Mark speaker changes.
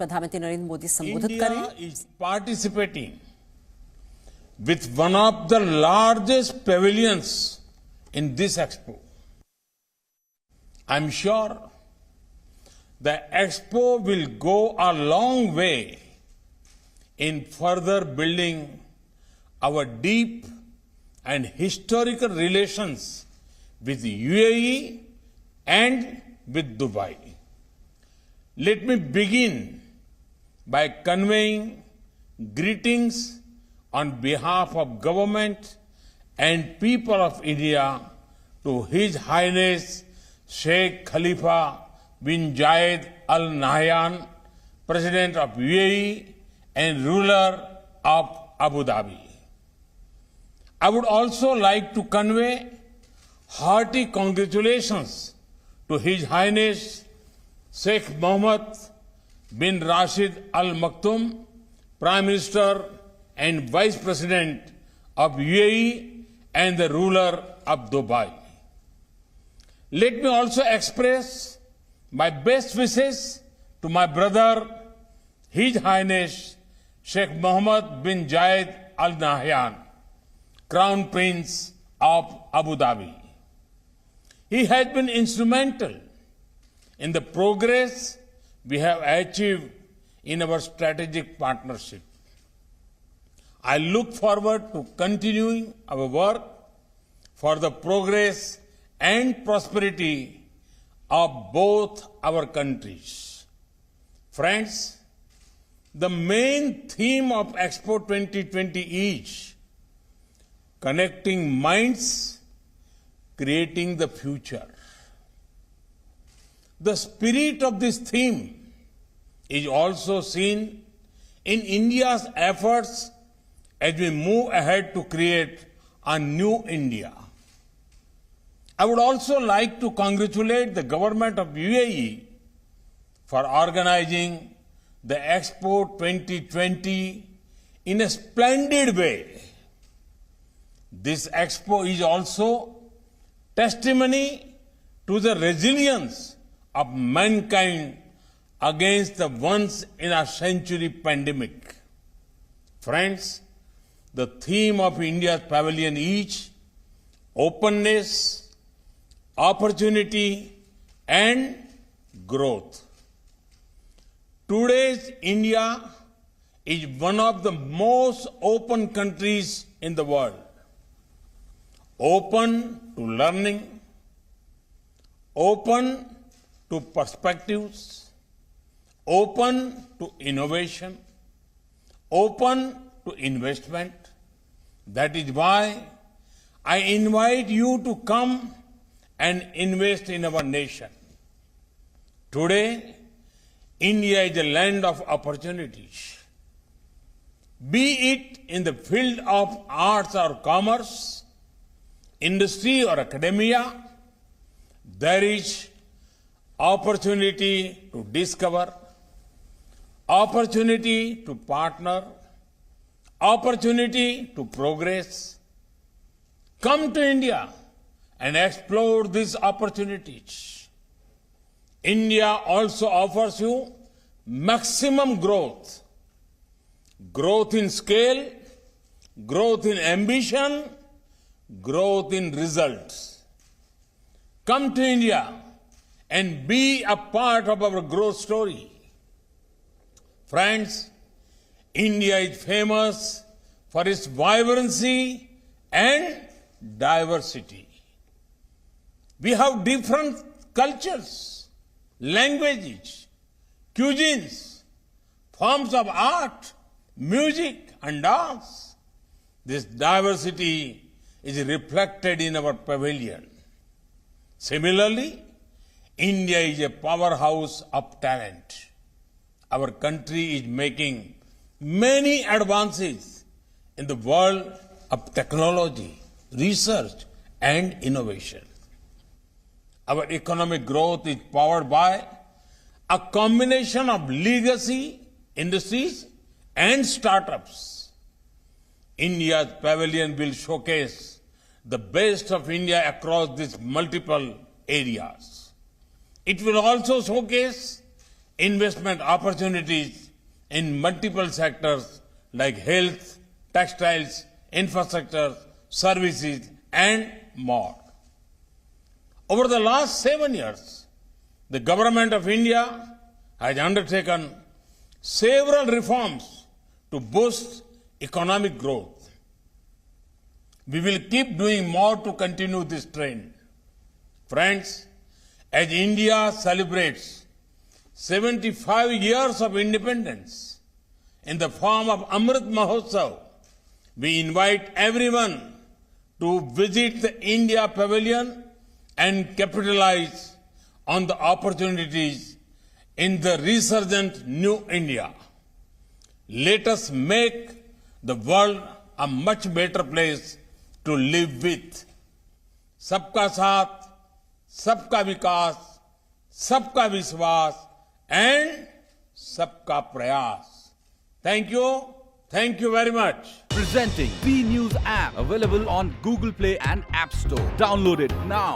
Speaker 1: प्रधानमंत्री नरेंद्र मोदी संबोधित कर रहे हैं।
Speaker 2: India is participating with one of the largest pavilions in this expo. I'm sure the expo will go a long way in further building our deep and historical relations with UAE and with Dubai. Let me begin by conveying greetings on behalf of government and people of India to His Highness Sheikh Khalifa bin Zayed Al Nahyan, President of UAE and ruler of Abu Dhabi. I would also like to convey hearty congratulations to His Highness Sheikh Mohammed bin Rashid Al Maktoum, Prime Minister and Vice President of UAE and the ruler of Dubai. Let me also express my best wishes to my brother, His Highness Sheikh Mohammed bin Zayed Al Nahyan, Crown Prince of Abu Dhabi. He has been instrumental in the progress we have achieved in our strategic partnership. I look forward to continuing our work for the progress and prosperity of both our countries. Friends, the main theme of Expo 2020 is connecting minds, creating the future. The spirit of this theme is also seen in India's efforts as we move ahead to create a new India. I would also like to congratulate the government of UAE for organizing the Expo 2020 in a splendid way. This Expo is also testimony to the resilience of mankind against the once-in-a-century pandemic. Friends, the theme of India's pavilion is openness, opportunity, and growth. Today's India is one of the most open countries in the world. Open to learning, open to perspectives, open to innovation, open to investment. That is why I invite you to come and invest in our nation. Today, India is a land of opportunities. Be it in the field of arts or commerce, industry or academia, there is opportunity to discover, opportunity to partner, opportunity to progress. Come to India and explore these opportunities. India also offers you maximum growth. Growth in scale, growth in ambition, growth in results. Come to India and be a part of our growth story. Friends, India is famous for its vibrancy and diversity. We have different cultures, languages, cuisines, forms of art, music, and dance. This diversity is reflected in our pavilion. Similarly, India is a powerhouse of talent. Our country is making many advances in the world of technology, research, and innovation. Our economic growth is powered by a combination of legacy industries and startups. India's pavilion will showcase the best of India across these multiple areas. It will also showcase investment opportunities in multiple sectors like health, textiles, infrastructure, services, and more. Over the last 7 years, the government of India has undertaken several reforms to boost economic growth. We will keep doing more to continue this trend. Friends, as India celebrates 75 years of independence in the form of Amrit Mahotsav, we invite everyone to visit the India Pavilion and capitalize on the opportunities in the resurgent New India. Let us make the world a much better place to live with. सबका साथ, सबका विकास, सबका विश्वास and सबका प्रयास. Thank you very much.
Speaker 3: Presenting B News app, available on Google Play and App Store. Download it now.